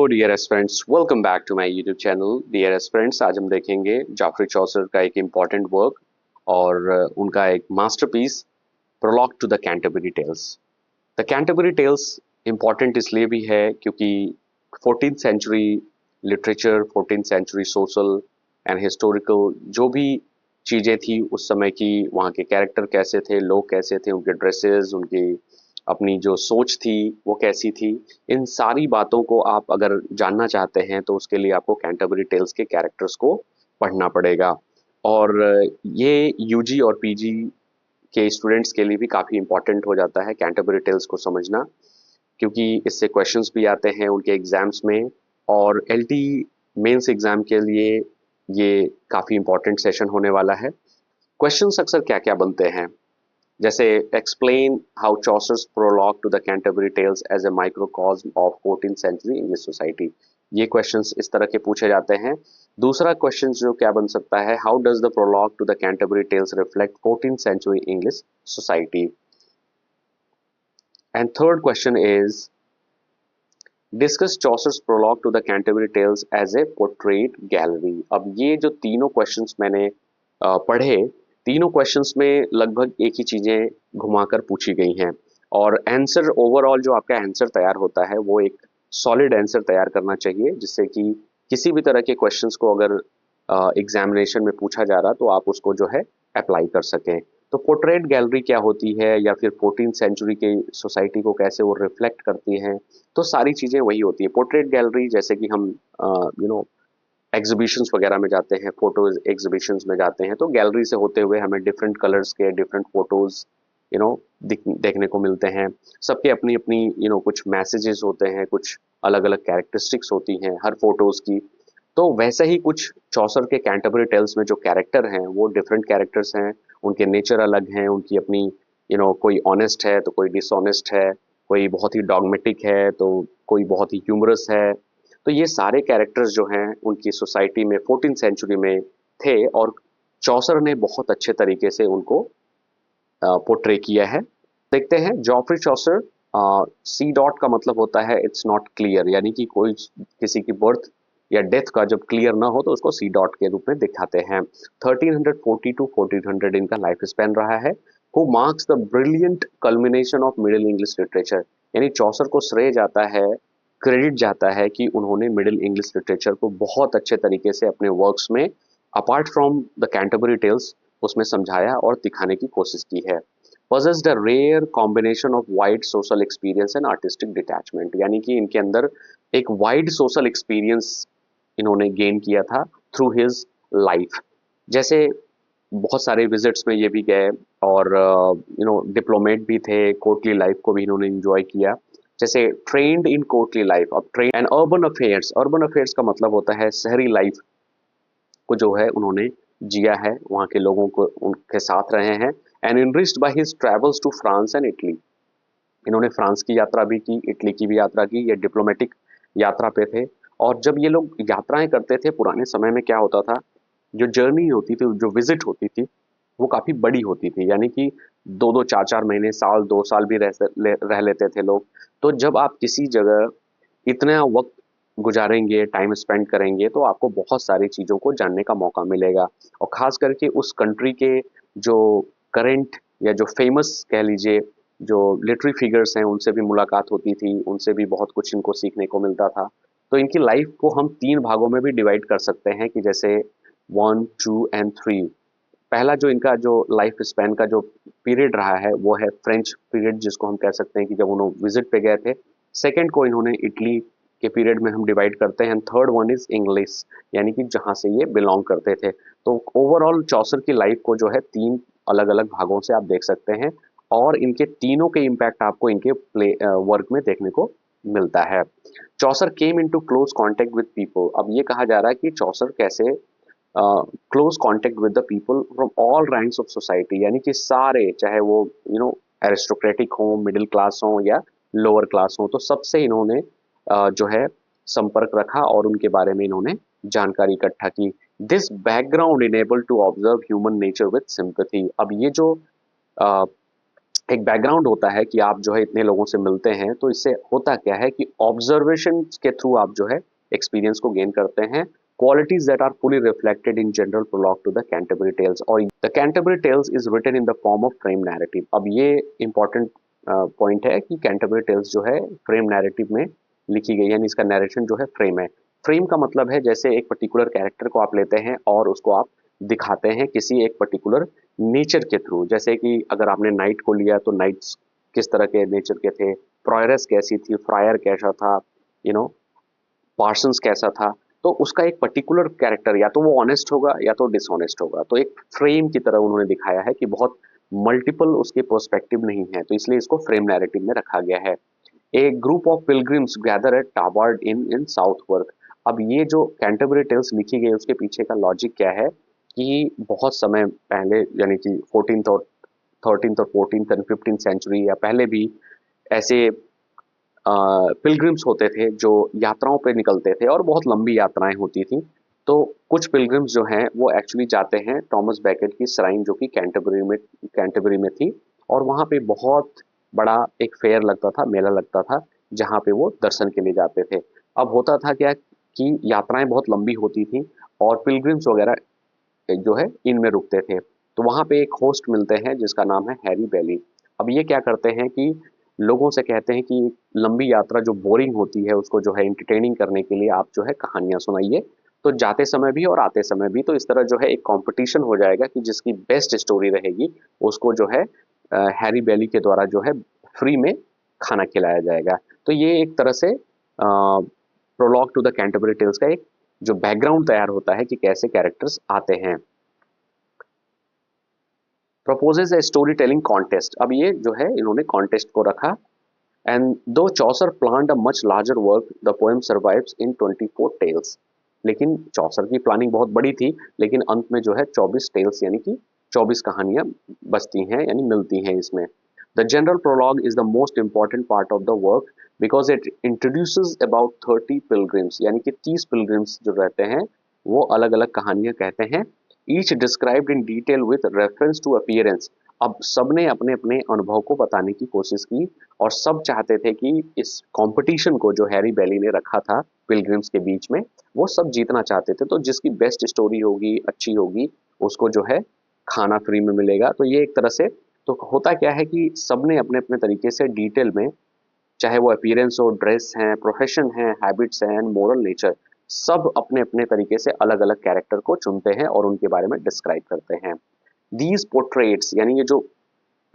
Dear aspirants, welcome back to my YouTube channel. Dear aspirants, आज हम देखेंगे Geoffrey चौसर का एक इम्पॉर्टेंट वर्क और उनका एक masterpiece, prologue to the Canterbury Tales. The Canterbury Tales important इसलिए भी है क्योंकि 14th century literature, 14th century social and historical जो भी चीज़ें थी उस समय की, वहाँ के कैरेक्टर कैसे थे, लोग कैसे थे, उनके ड्रेसेस, उनकी अपनी जो सोच थी वो कैसी थी, इन सारी बातों को आप अगर जानना चाहते हैं तो उसके लिए आपको कैंटरबरी टेल्स के कैरेक्टर्स को पढ़ना पड़ेगा। और ये यूजी और पीजी के स्टूडेंट्स के लिए भी काफ़ी इंपॉर्टेंट हो जाता है कैंटरबरी टेल्स को समझना, क्योंकि इससे क्वेश्चंस भी आते हैं उनके एग्जाम्स में। और एलटी मेंस एग्जाम के लिए ये काफ़ी इंपॉर्टेंट सेशन होने वाला है। क्वेश्चंस अक्सर क्या क्या बनते हैं, जैसे explain how Chaucer's prologue to the Canterbury tales as a microcosm of 14th century English society. ये क्वेश्चंस इस तरह के पूछे जाते हैं। दूसरा क्वेश्चन जो क्या बन सकता है, how does the prologue to the Canterbury tales reflect 14th century English society. And third question is discuss Chaucer's prologue to the Canterbury tales as a portrait gallery. अब ये जो तीनों क्वेश्चंस मैंने पढ़े, तीनों क्वेश्चंस में लगभग एक ही चीजें घुमाकर पूछी गई हैं, और आंसर ओवरऑल जो आपका आंसर तैयार होता है वो एक सॉलिड आंसर तैयार करना चाहिए, जिससे कि किसी भी तरह के क्वेश्चंस को अगर एग्जामिनेशन में पूछा जा रहा तो आप उसको जो है अप्लाई कर सकें। तो पोर्ट्रेट गैलरी क्या होती है, या फिर 14th सेंचुरी के सोसाइटी को कैसे वो रिफ्लेक्ट करती हैं, तो सारी चीज़ें वही होती है। पोर्ट्रेट गैलरी जैसे कि हम एग्जीबिशंस वगैरह में जाते हैं, फोटोज एग्जीबिशंस में जाते हैं, तो गैलरी से होते हुए हमें डिफरेंट कलर्स के डिफरेंट फोटोज देखने को मिलते हैं। सबके अपनी अपनी कुछ मैसेजेस होते हैं, कुछ अलग अलग कैरेक्टरिस्टिक्स होती हैं हर फोटोज की। तो वैसे ही कुछ चौसर के कैंटरबरी टेल्स में जो कैरेक्टर हैं वो डिफरेंट कैरेक्टर्स हैं, उनके नेचर अलग हैं, उनकी अपनी कोई ऑनेस्ट है तो कोई डिसऑनेस्ट है, कोई बहुत ही डॉगमेटिक है तो कोई बहुत ही ह्यूमरस है। तो ये सारे कैरेक्टर्स जो हैं उनकी सोसाइटी में 14th सेंचुरी में थे, और चौसर ने बहुत अच्छे तरीके से उनको पोर्ट्रे किया है। देखते हैं जॉफ्री चौसर। सी डॉट का मतलब होता है इट्स नॉट क्लियर, यानी कि कोई किसी की बर्थ या डेथ का जब क्लियर ना हो तो उसको सी डॉट के रूप में दिखाते हैं। 1340 टू 1400 इनका लाइफ स्पैन रहा है। Who marks the brilliant culmination of middle English literature, यानी चौसर को श्रेय जाता है, क्रेडिट जाता है कि उन्होंने मिडिल इंग्लिश लिटरेचर को बहुत अच्छे तरीके से अपने वर्क्स में, apart from the Canterbury Tales, उसमें समझाया और दिखाने की कोशिश की है। possessed a rare combination of wide social experience and artistic detachment, यानी कि इनके अंदर एक वाइड सोशल एक्सपीरियंस इन्होंने गेन किया था थ्रू हिज लाइफ। जैसे बहुत सारे विजिट्स में ये भी गए, और डिप्लोमेट भी थे, कोर्टली लाइफ को भी इन्होंने एंजॉय किया। जैसे ट्रेंड इन कोर्टली लाइफ, अब train and urban affairs, urban affairs का मतलब होता है शहरी लाइफ को जो है उन्होंने जिया है, वहाँ के लोगों को उनके साथ रहे हैं। And enriched by his travels to France and Italy, इन्होंने फ्रांस की यात्रा भी की, इटली की भी यात्रा की, ये डिप्लोमेटिक यात्रा पे थे। और जब ये लोग यात्राएं करते थे पुराने समय में, क्या होता था, जो जर्नी होती थी, जो विजिट होती थी, वो काफ़ी बड़ी होती थी, यानी कि 2-2 4-4 महीने, साल 2 साल भी रह लेते थे लोग। तो जब आप किसी जगह इतना वक्त गुजारेंगे, टाइम स्पेंड करेंगे, तो आपको बहुत सारी चीज़ों को जानने का मौका मिलेगा। और ख़ास करके उस कंट्री के जो करंट या जो फेमस कह लीजिए, जो लिटरेरी फिगर्स हैं, उनसे भी मुलाकात होती थी, उनसे भी बहुत कुछ इनको सीखने को मिलता था। तो इनकी लाइफ को हम 3 भागों में भी डिवाइड कर सकते हैं, कि जैसे 1, 2 एंड 3। पहला जो इनका जो लाइफ स्पैन का जो पीरियड रहा है वो है फ्रेंच पीरियड, जिसको हम कह सकते हैं कि जब उन्होंने विजिट पे गए थे। सेकंड को इन्होंने इटली के पीरियड में हम डिवाइड करते हैं। थर्ड वन इज इंग्लिश, यानी कि जहाँ से ये बिलोंग करते थे। तो ओवरऑल चौसर की लाइफ को जो है 3 अलग अलग भागों से आप देख सकते हैं, और इनके तीनों के इम्पैक्ट आपको इनके प्ले वर्क में देखने को मिलता है। Chaucer came into close contact with people. अब ये कहा जा रहा है कि चौसर कैसे close contact with the people from all ranks of society, यानी कि सारे, चाहे वो एरिस्टोक्रेटिक हो, मिडिल क्लास हो या लोअर क्लास हो, तो सबसे इन्होंने जो है संपर्क रखा और उनके बारे में इन्होंने जानकारी इकट्ठा की। This background enable to observe human nature with sympathy. अब ये जो एक बैकग्राउंड होता है कि आप जो है इतने लोगों से मिलते हैं, तो इससे होता क्या है कि ऑब्जर्वेशन के थ्रू आप जो है एक्सपीरियंस को गेन करते हैं। Qualities that are fully reflected in general prologue to the Canterbury tales, और the Canterbury tales is written in the form of frame narrative. अब ये इंपॉर्टेंट पॉइंट है कि कैंटरबरी टेल्स जो है फ्रेम नैरेटिव में लिखी गई, यानी इसका नैरेशन जो है फ्रेम है। फ्रेम का मतलब है जैसे एक पर्टिकुलर कैरेक्टर को आप लेते हैं और उसको आप दिखाते हैं किसी एक पर्टिकुलर नेचर के थ्रू। जैसे कि अगर आपने नाइट को लिया तो नाइट्स किस तरह के नेचर के थे, फ्रॉयरस कैसी थी, फ्रायर कैसा था, यू नो पार्सन्स कैसा था। तो उसका एक पर्टिकुलर कैरेक्टर या तो वो ऑनेस्ट होगा या तो डिसऑनेस्ट होगा। तो एक फ्रेम की तरह उन्होंने दिखाया है कि बहुत मल्टीपल उसके पर्सपेक्टिव नहीं है, तो इसलिए इसको फ्रेम नैरेटिव में रखा गया है। A group of pilgrims gather at Tabard inn Southwark. अब ये जो कैंटरबरी टेल्स लिखी गई उसके पीछे का लॉजिक क्या है कि बहुत समय पहले, यानी कि 14th और 14th एंड 15th सेंचुरी या पहले भी ऐसे पिलग्रिम्स होते थे जो यात्राओं पे निकलते थे और बहुत लंबी यात्राएं होती थी। तो कुछ पिलग्रिम्स जो हैं वो एक्चुअली जाते हैं टॉमस बैकेट की श्राइन जो कि कैंटरबरी में थी, और वहाँ पे बहुत बड़ा एक फेयर लगता था, मेला लगता था, जहाँ पे वो दर्शन के लिए जाते थे। अब होता था क्या कि यात्राएं बहुत लंबी होती थी और पिलग्रिम्स वगैरह जो है इनमें रुकते थे। तो वहाँ पे एक होस्ट मिलते हैं जिसका नाम है हैरी बैली। अब ये क्या करते हैं कि लोगों से कहते हैं कि लंबी यात्रा जो बोरिंग होती है उसको जो है एंटरटेनिंग करने के लिए आप जो है कहानियाँ सुनाइए। तो जाते समय भी और आते समय भी, तो इस तरह जो है एक कंपटीशन हो जाएगा कि जिसकी बेस्ट स्टोरी रहेगी उसको जो है हैरी बैली के द्वारा जो है फ्री में खाना खिलाया जाएगा। तो ये एक तरह से prologue to the Canterbury Tales का एक जो बैकग्राउंड तैयार होता है कि कैसे कैरेक्टर्स आते हैं। Proposes a story telling contest. अब ये जो है इन्होंने कॉन्टेस्ट को रखा। And though Chaucer planned a much larger work, the poem survives in 24 tales. लेकिन चौसर की प्लानिंग बहुत बड़ी थी, लेकिन अंत में जो है 24 टेल्स यानी कि 24 कहानियां बचती हैं, यानी मिलती हैं इसमें। The general prologue is the most important part of the work because it introduces about 30 pilgrims, यानी कि 30 पिलग्रिम्स जो रहते हैं वो अलग अलग कहानियां कहते हैं। Each described in detail with reference to appearance. अब सबने अपने अपने अनुभव को बताने की कोशिश की और सब चाहते थे कि इस कंपटीशन को जो हैरी बैली ने रखा था पिलग्रिम्स के बीच में, वो सब जीतना चाहते थे। तो जिसकी बेस्ट स्टोरी होगी, अच्छी होगी, उसको जो है खाना फ्री में मिलेगा। तो ये एक तरह से, तो होता क्या है कि सबने अपने अपने तरीके से डिटेल में, चाहे वो अपीयरेंस हो, ड्रेस हैं, प्रोफेशन है, हैबिट्स हैं, मोरल नेचर, सब अपने अपने तरीके से अलग अलग कैरेक्टर को चुनते हैं और उनके बारे में डिस्क्राइब करते हैं। दीज पोर्ट्रेट्स, यानी ये जो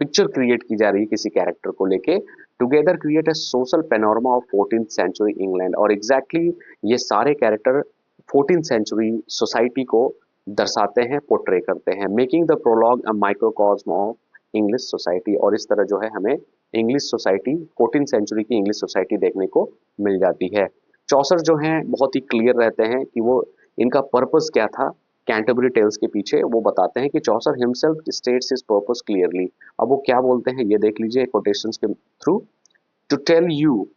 पिक्चर क्रिएट की जा रही है किसी कैरेक्टर को लेके, together create a social panorama of 14th century England. और एग्जैक्टली ये सारे कैरेक्टर 14th सेंचुरी सोसाइटी को दर्शाते हैं, पोर्ट्रे करते हैं, making the prologue a microcosm of English society. और इस तरह जो है हमें इंग्लिश सोसाइटी, 14th सेंचुरी की इंग्लिश सोसाइटी देखने को मिल जाती है। चौसर जो हैं बहुत ही क्लियर रहते हैं कि वो, इनका पर्पस क्या था कैंटरबरी टेल्स के पीछे, वो बताते हैं कि Chaucer himself states his purpose clearly. अब वो क्या बोलते हैं ये देख लीजिए कोटेशंस के through. To tell you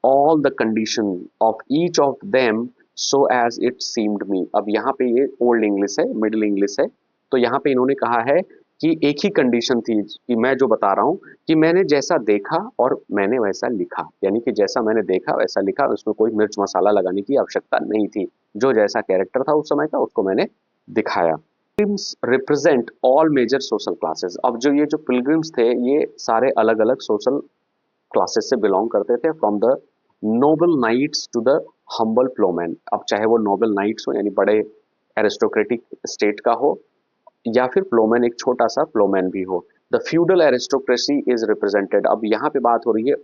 all the condition of each of them so as it seemed me. अब यहाँ पे ये ओल्ड इंग्लिश है, मिडिल इंग्लिश है। तो यहाँ पे इन्होंने कहा है कि एक ही कंडीशन थी कि मैं जो बता रहा हूँ कि मैंने जैसा देखा और मैंने वैसा लिखा, यानी कि जैसा मैंने देखा वैसा लिखा, उसमें कोई मिर्च मसाला लगाने की आवश्यकता नहीं थी। जो जैसा कैरेक्टर था उस समय का उसको मैंने दिखाया। Pilgrims represent all major social classes. अब जो ये जो पिलग्रिम्स थे ये सारे अलग अलग सोशल क्लासेस से बिलोंग करते थे, from the noble knights to the humble ploughman. अब चाहे वो नोबल नाइट्स हो यानी बड़े एरिस्टोक्रेटिक स्टेट का हो, या फिर प्लोमैन एक छोटा सा प्लोमैन भी हो। The feudal aristocracy is represented. अब यहाँ पे बात हो रही है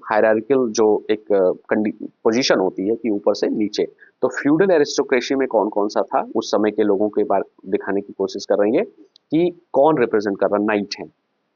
हायरार्कियल जो एक पोजीशन होती है कि ऊपर से नीचे। तो फ्यूडल एरिस्टोक्रेसी में कौन कौन सा था उस समय के लोगों के बारे दिखाने की कोशिश कर रही है कि कौन रिप्रेजेंट कर रहा, नाइट है,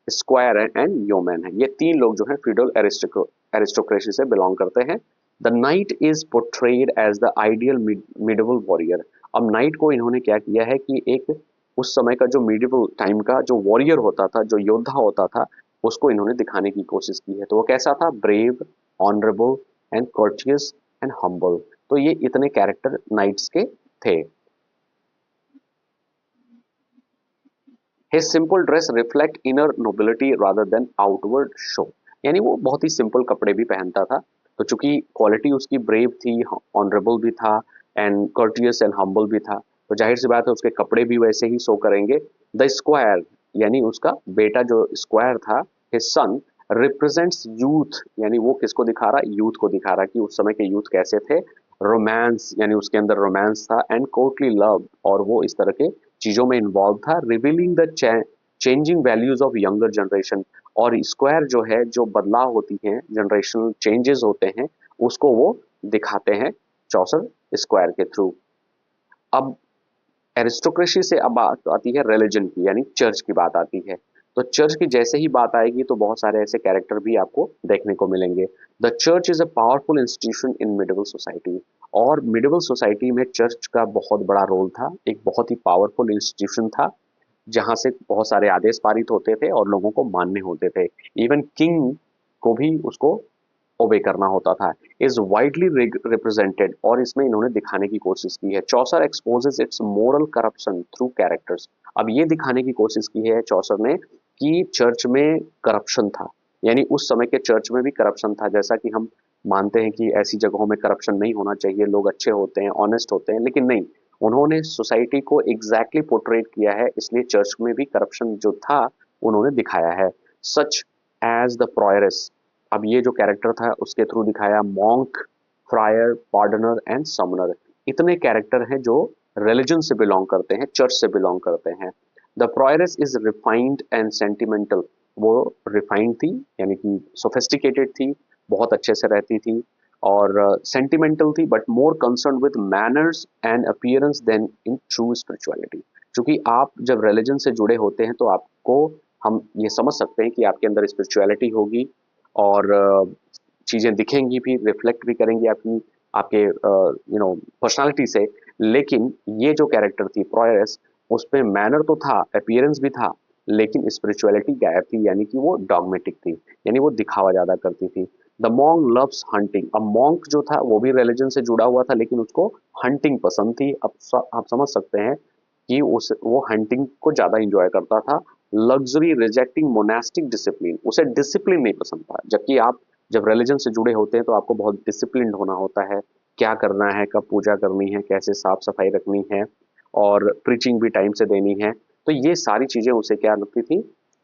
स्क्वायर है एंड योमैन है। ये तीन लोग जो है फ्यूडल एरिस्टोक्रेसी से बिलोंग करते हैं। The knight is portrayed as the ideal medieval warrior. अब नाइट को इन्होंने क्या किया है कि एक उस समय का जो मिडिवल टाइम का जो वॉरियर होता था, जो योद्धा होता था, उसको इन्होंने दिखाने की कोशिश की है। तो वो कैसा था, brave, honourable and courteous and humble. तो ये इतने कैरेक्टर नाइट्स के थे। His simple dress reflect inner nobility rather than outward show, यानी वो बहुत ही सिंपल कपड़े भी पहनता था। तो चूंकि क्वालिटी उसकी ब्रेव थी, ऑनरेबल भी था, एंड कर्टियस एंड हम्बल भी था, तो जाहिर सी बात है उसके कपड़े भी वैसे ही शो करेंगे। द स्क्वायर, यानी उसका बेटा जो स्क्वायर था, हिज सन, रिप्रेजेंट्स यूथ, यानी वो किसको दिखा रहा, यूथ को दिखा रहा कि उस समय के यूथ कैसे थे। रोमांस, यानी उसके अंदर रोमांस था, एंड कोर्टली लव, और वो इस तरह के चीजों में इन्वॉल्व था। Revealing the changing values of younger generation, और स्क्वायर जो है, जो बदलाव होती हैं, जनरेशनल चेंजेस होते हैं, उसको वो दिखाते हैं चौसर स्क्वायर के थ्रू। अब एरिस्टोक्रेसी से अब बात आती है रिलीजन की, यानी चर्च की बात आती है। तो चर्च की जैसे ही बात आएगी तो बहुत सारे ऐसे कैरेक्टर भी आपको देखने को मिलेंगे। The church is a powerful institution in medieval society, और मिडिवल सोसाइटी में चर्च का बहुत बड़ा रोल था, एक बहुत ही पावरफुल इंस्टीट्यूशन था, जहां से बहुत सारे आदेश पारित होते थे और लोगों को मानने होते थे। इवन किंग को भी उसको ओबे करना होता था। इज वाइडली रिप्रेजेंटेड, और इसमें इन्होंने दिखाने की कोशिश की है। Chaucer exposes its moral corruption through characters. अब ये दिखाने की कोशिश की है चौसर ने कि चर्च में करप्शन था, यानी उस समय के चर्च में भी करप्शन था। जैसा कि हम मानते हैं कि ऐसी जगहों में करप्शन नहीं होना चाहिए, लोग अच्छे होते हैं, ऑनेस्ट होते हैं, लेकिन नहीं, उन्होंने सोसाइटी को एग्जैक्टली पोर्ट्रेट किया है, इसलिए चर्च में भी करप्शन जो था उन्होंने दिखाया है। सच एज द प्रोयरस, अब ये जो कैरेक्टर था उसके थ्रू दिखाया, मॉन्क, फ्रायर, पार्डनर एंड समनर, इतने कैरेक्टर हैं जो रिलीजन से बिलोंग करते हैं, चर्च से बिलोंग करते हैं। The prioress is refined and sentimental, वो रिफाइंड थी, यानी कि सोफिस्टिकेटेड थी, बहुत अच्छे से रहती थी, और सेंटिमेंटल थी, but more concern with manners and appearance than in true spirituality. क्योंकि आप जब रिलीजन से जुड़े होते हैं तो आपको, हम ये समझ सकते हैं कि आपके अंदर स्पिरिचुअलिटी होगी, और चीज़ें दिखेंगी भी, रिफ्लेक्ट भी करेंगी आपकी, आपके पर्सनालिटी से। लेकिन ये जो कैरेक्टर थी प्रोयरस, उसमें मैनर तो था, अपीयरेंस भी था, लेकिन स्पिरिचुअलिटी गायब थी, यानी कि वो डॉगमेटिक थी, यानी वो दिखावा ज़्यादा करती थी। द मॉन्क लव्स हंटिंग, अब मॉन्क जो था वो भी रिलीजन से जुड़ा हुआ था, लेकिन उसको हंटिंग पसंद थी। अब आप समझ सकते हैं कि उस वो हंटिंग को ज़्यादा इंजॉय करता था। लग्जरी रिजेक्टिंग मोनास्टिक डिसिप्लिन, उसे डिसिप्लिन नहीं पसंद था, जबकि आप जब रिलीजन से जुड़े होते हैं तो आपको बहुत डिसिप्लिन होना होता है, क्या करना है, कब पूजा करनी है, कैसे साफ सफाई रखनी है, और प्रीचिंग भी टाइम से देनी है। तो ये सारी चीजें उसे क्या लगती थी,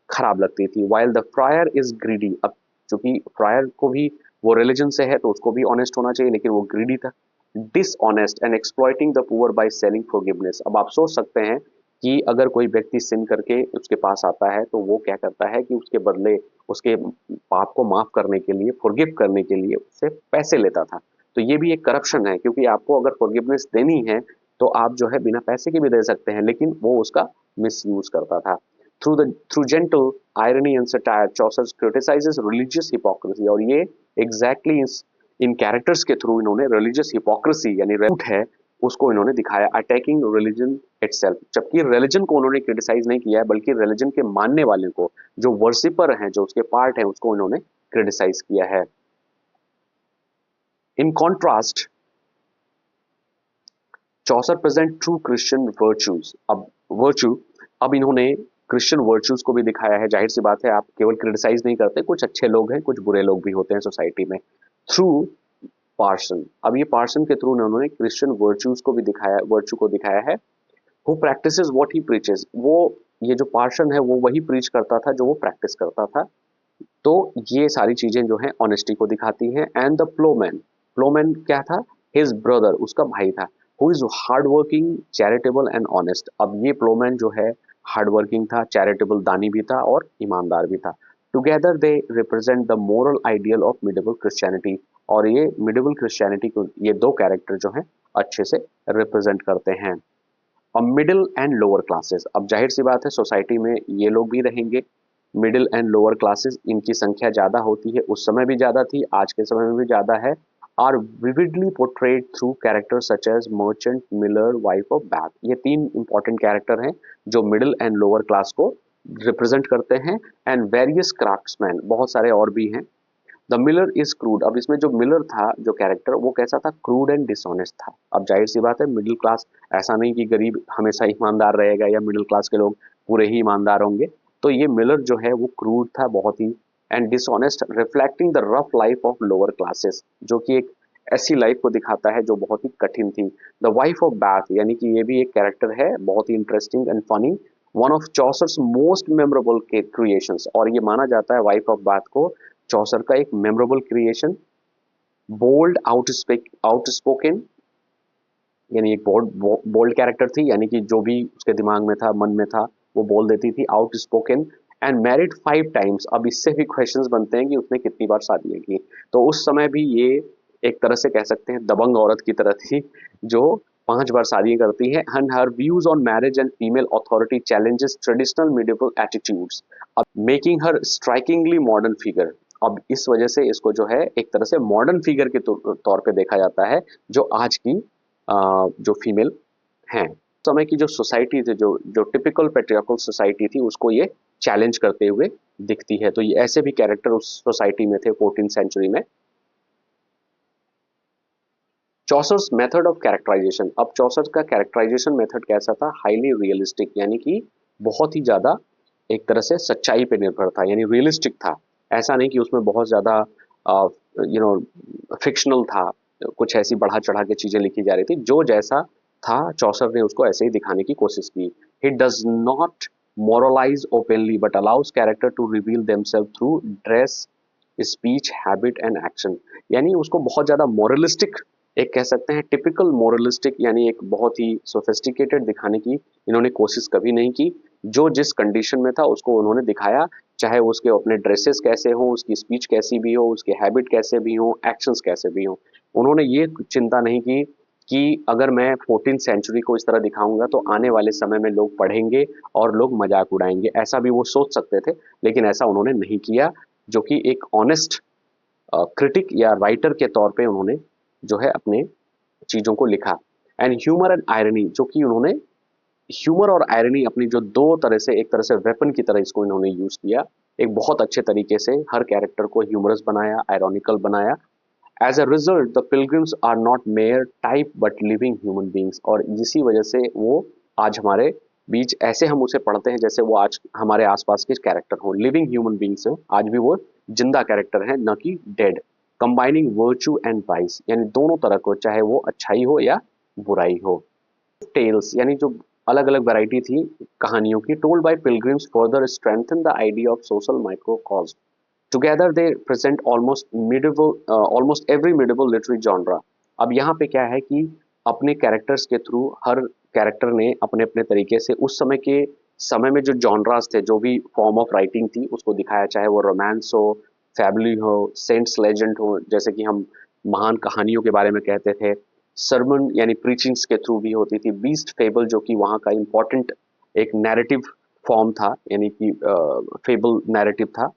खराब लगती थी। While the fryer is greedy, अब चूंकि फ्रायर को भी, वो रिलीजन से है तो उसको भी ऑनेस्ट होना चाहिए, लेकिन वो ग्रीडी था। Dishonest and exploiting the poor by selling forgiveness, अब आप सोच सकते हैं कि अगर कोई व्यक्ति सिन करके उसके पास आता है तो वो क्या करता है कि उसके बदले, उसके पाप को माफ करने के लिए, फॉरगिव करने के लिए उससे पैसे लेता था। तो ये भी एक करप्शन है, क्योंकि आपको अगर फॉरगिवनेस देनी है तो आप जो है बिना पैसे के भी दे सकते हैं, लेकिन वो उसका मिस यूज करता था। Through gentle irony and satire, Chaucer criticises religious hypocrisy, और ये एग्जैक्टली इन कैरेक्टर्स के थ्रू इन्होंने रिलीजियस हिपोक्रेसी, यानी रूट है, उसको इन्होंने दिखाया, अटैकिंग रिलीजन इटसेल्फ। जबकि रिलीजन को उन्होंने क्रिटिसाइज नहीं किया है, बल्कि रिलीजन के मानने वाले को, जो वर्शिपर हैं, जो उसके पार्ट हैं, उसको इन्होंने क्रिटिसाइज किया है। In contrast Chaucer present true Christian virtues, अब वर्च्यू, अब इन्होंने क्रिश्चियन वर्च्यूज को भी दिखाया है। जाहिर सी बात है, आप केवल क्रिटिसाइज नहीं करते, कुछ अच्छे लोग हैं, कुछ बुरे लोग भी होते हैं सोसाइटी में। थ्रू पार्सन, अब ये पार्सन के थ्रू उन्होंने क्रिश्चियन वर्च्यूज को भी दिखाया, वर्च्यू को दिखाया है। Who practices what he preaches, वो, ये जो पार्सन है वो वही प्रीच करता था जो वो प्रैक्टिस करता था। तो ये सारी चीजें जो है ऑनेस्टी को दिखाती हैं। एंड द प्लोमैन, प्लोमैन क्या था, हिज ब्रदर, उसका भाई था, who is hard working, charitable and honest. अब ये प्लोमैन जो है हार्ड वर्किंग था, चैरिटेबल दानी भी था, और ईमानदार भी था। Together they represent the moral ideal of medieval Christianity, और ये मिडिवल क्रिश्चियनिटी को ये दो कैरेक्टर जो हैं अच्छे से रिप्रेजेंट करते हैं। अब मिडिल एंड लोअर क्लासेस, अब जाहिर सी बात है सोसाइटी में ये लोग भी रहेंगे, मिडिल एंड लोअर क्लासेस, इनकी संख्या ज़्यादा होती है, उस समय भी ज़्यादा थी, आज के समय में भी ज़्यादा है। Are vividly portrayed through character such as merchant, miller, wife of Bath, ये तीन इंपॉर्टेंट कैरेक्टर हैं जो मिडिल एंड लोअर क्लास को रिप्रेजेंट करते हैं। एंड वेरियस क्राफ्ट्समैन, बहुत सारे और भी हैं। द मिलर इज क्रूड, अब इसमें जो मिलर था, जो कैरेक्टर, वो कैसा था, क्रूड एंड डिसऑनेस्ट था। अब जाहिर सी बात है, मिडिल क्लास, ऐसा नहीं कि गरीब हमेशा ईमानदार रहेगा या मिडिल क्लास के लोग पूरे ही ईमानदार होंगे। तो ये मिलर जो है वो क्रूड था बहुत ही and dishonest, reflecting the rough life of lower classes, जो कि एक ऐसी लाइफ को दिखाता है जो बहुत ही कठिन थी। द वाइफ ऑफ बैथ, यानी कि ये भी एक कैरेक्टर है बहुत ही interesting and funny, one of Chaucer's most memorable के क्रिएशंस, और ये माना जाता है वाइफ ऑफ बाथ को चौसर का एक मेमोरेबल क्रिएशन। बोल्ड आउटस्पोकन, यानी एक बोल्ड बोल्ड कैरेक्टर थी, यानी कि जो भी उसके दिमाग में था, मन में था, वो बोल देती थी। Outspoken and married 5 times. अब इससे भी क्वेश्चंस बनते हैं कि उसने कितनी बार शादियां की। तो उस समय भी ये एक तरह से कह सकते हैं दबंग औरत की तरह थी, जो 5 बार शादी करती है। And her views on marriage and female authority challenges traditional medieval attitudes, अब making her strikingly modern figure. अब इस वजह से इसको जो है एक तरह से मॉडर्न फिगर के तौर पे देखा जाता है, जो आज की जो फीमेल हैं। उस समय की जो सोसाइटी थी, जो जो टिपिकल पेट्रियार्कल सोसाइटी थी, उसको ये चैलेंज करते हुए दिखती है। तो ये ऐसे भी कैरेक्टर उस सोसाइटी में थे 14th सेंचुरी में। चौसर्स मेथड ऑफ कैरेक्टराइजेशन, अब चौसर का कैरेक्टराइजेशन मेथड कैसा था? हाईली रियलिस्टिक, यानी कि बहुत ही ज्यादा एक तरह से सच्चाई पे निर्भर था, यानी रियलिस्टिक था। ऐसा नहीं कि उसमें बहुत ज्यादा फिक्शनल था, कुछ ऐसी बढ़ा चढ़ा के चीजें लिखी जा रही थी। जो जैसा था चौसर ने उसको ऐसे ही दिखाने की कोशिश की। He does not moralize openly but allows character to reveal themselves through dress, speech, habit and action. यानी उसको बहुत ज्यादा मोरलिस्टिक, एक कह सकते हैं टिपिकल मोरलिस्टिक, यानी एक बहुत ही सोफिस्टिकेटेड दिखाने की इन्होंने कोशिश कभी नहीं की। जो जिस कंडीशन में था उसको उन्होंने दिखाया, चाहे उसके अपने ड्रेसेस कैसे हो, उसकी स्पीच कैसी भी हो, उसके हैबिट कैसे भी हो, एक्शंस कैसे भी हो। उन्होंने ये चिंता नहीं की कि अगर मैं 14th सेंचुरी को इस तरह दिखाऊंगा तो आने वाले समय में लोग पढ़ेंगे और लोग मजाक उड़ाएंगे। ऐसा भी वो सोच सकते थे, लेकिन ऐसा उन्होंने नहीं किया, जो कि एक ऑनेस्ट क्रिटिक या राइटर के तौर पे उन्होंने जो है अपने चीज़ों को लिखा। एंड ह्यूमर एंड आयरनी, जो कि उन्होंने ह्यूमर और आयरनी अपनी जो दो तरह से, एक तरह से वेपन की तरह इसको इन्होंने यूज किया। एक बहुत अच्छे तरीके से हर कैरेक्टर को ह्यूमरस बनाया, आयरॉनिकल बनाया। As a result the pilgrims are not mere type but living human beings, और इसी वजह से वो आज हमारे बीच ऐसे हम उसे पढ़ते हैं जैसे वो आज हमारे आसपास के कैरेक्टर हो, लिविंग ह्यूमन बींग्स है, आज भी वो जिंदा कैरेक्टर है, न कि dead. Combining virtue and vice, यानी दोनों तरह को, चाहे वो अच्छाई हो या बुराई हो। टेल्स, यानी जो अलग अलग वैरायटी थी कहानियों की, told by pilgrims further strengthen the idea of social microcosm. Together they present almost every medieval literary genre। अब यहाँ पे क्या है कि अपने कैरेक्टर्स के थ्रू हर कैरेक्टर ने अपने अपने तरीके से उस समय के समय में जो जॉनरास थे, जो भी फॉर्म ऑफ राइटिंग थी, उसको दिखाया, चाहे वो रोमांस हो, फैमिली हो, सेंट्स लेजेंड हो, जैसे कि हम महान कहानियों के बारे में कहते थे। सरमन यानी प्रीचिंग्स के थ्रू भी होती थी। बीस्ट फेबल, जो कि वहाँ का इम्पोर्टेंट एक नैरेटिव फॉर्म था, यानी कि फेबल नैरेटिव था।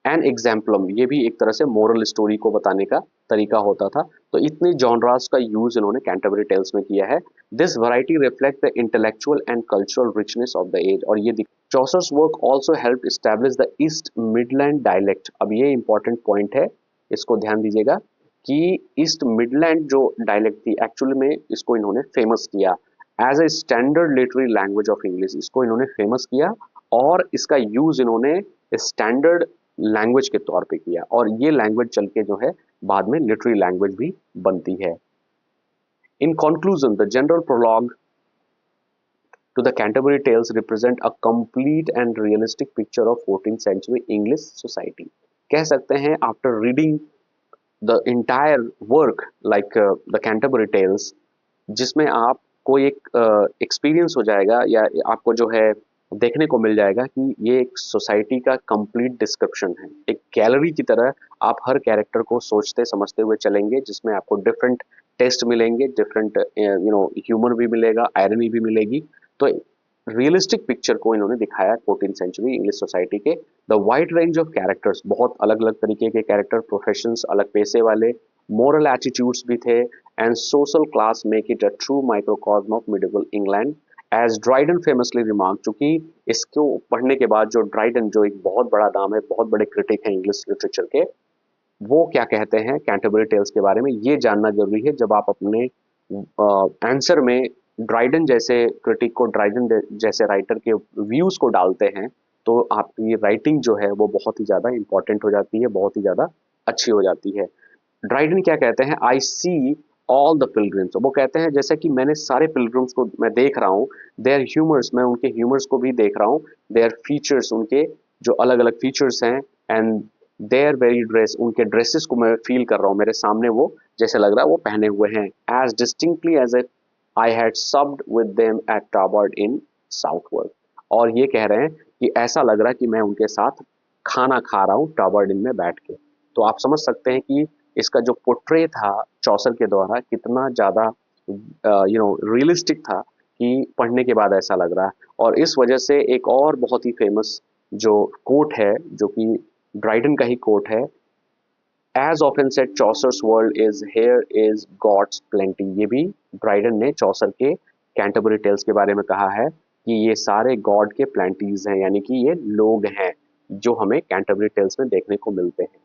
एन एग्जाम्पलम, ये भी एक तरह से मोरल स्टोरी को बताने का तरीका होता था। तो इतने जॉनरास का यूज इन्होंने कैंटरबरी टेल्स में किया है। This variety reflect the intellectual and cultural richness of the age. और ये Chaucer's work also help establish the East Midland dialect. अब ये इंपॉर्टेंट पॉइंट है, इसको ध्यान दीजिएगा कि ईस्ट मिडलैंड जो डायलेक्ट थी, एक्चुअली में इसको इन्होंने फेमस किया as a standard literary language of English. इसको इन्होंने फेमस किया और इसका यूज इन्होंने स्टैंडर्ड लैंग्वेज के तौर पे किया, और ये लैंग्वेज चल के जो है बाद में लिटरेरी लैंग्वेज भी बनती है। In conclusion the general prologue to the Canterbury Tales represent a complete and realistic picture of 14th century English society। कह सकते हैं after reading the entire work like the Canterbury tales, जिसमें आपको एक experience हो जाएगा, या आपको जो है देखने को मिल जाएगा कि ये एक सोसाइटी का कंप्लीट डिस्क्रिप्शन है। एक गैलरी की तरह आप हर कैरेक्टर को सोचते समझते हुए चलेंगे, जिसमें आपको डिफरेंट टेस्ट मिलेंगे, डिफरेंट ह्यूमर भी मिलेगा, आयरनी भी मिलेगी। तो रियलिस्टिक पिक्चर को इन्होंने दिखाया 14th सेंचुरी इंग्लिश सोसाइटी के। The wide range of characters, बहुत अलग अलग तरीके के कैरेक्टर, प्रोफेशंस, अलग पेशे वाले, मोरल एटीट्यूड्स भी थे, and social class make it a true microcosm of medieval England. As Dryden famously remark, चूंकि इसको पढ़ने के बाद जो ड्राइडन, जो एक बहुत बड़ा नाम है, बहुत बड़े क्रिटिक हैं इंग्लिश लिटरेचर के, वो क्या कहते हैं कैंटरबरी टेल्स के बारे में, ये जानना जरूरी है जब आप अपने आंसर में ड्राइडन जैसे क्रिटिक को, ड्राइडन जैसे राइटर के व्यूज़ को डालते हैं, तो आपकी राइटिंग जो है वो बहुत ही ज़्यादा इंपॉर्टेंट हो जाती है, बहुत ही ज़्यादा अच्छी हो जाती है। ड्राइडन क्या कहते हैं, आई सी ऑल द पिलग्रिम्स, वो कहते हैं जैसे कि मैंने सारे पिलग्रिम्स को मैं देख रहा हूँ, देयर ह्यूमर्स, मैं उनके ह्यूमर्स को भी देख रहा हूँ, देयर फीचर्स, उनके जो अलग अलग फीचर्स हैं, एंड देयर वेरी ड्रेस, उनके ड्रेसेस को मैं फील कर रहा हूँ, मेरे सामने वो जैसे लग रहा है वो पहने हुए हैं, as distinctly as if I had supped with them at Tabard in Southwark. और ये कह रहे हैं कि ऐसा लग रहा है कि मैं उनके साथ खाना खा रहा हूँ टाबर्ड इन में बैठ के। तो आप समझ सकते हैं कि इसका जो पोर्ट्रे था चौसर के द्वारा कितना ज़्यादा रियलिस्टिक था, कि पढ़ने के बाद ऐसा लग रहा है। और इस वजह से एक और बहुत ही फेमस जो कोट है, जो कि ड्राइडन का ही कोट है, as often said Chaucer's world is here is God's plenty. ये भी ड्राइडन ने चौसर के कैंटरबरी टेल्स के बारे में कहा है कि ये सारे गॉड के प्लेंटीज हैं, यानी कि ये लोग हैं जो हमें कैंटरबरी टेल्स में देखने को मिलते हैं।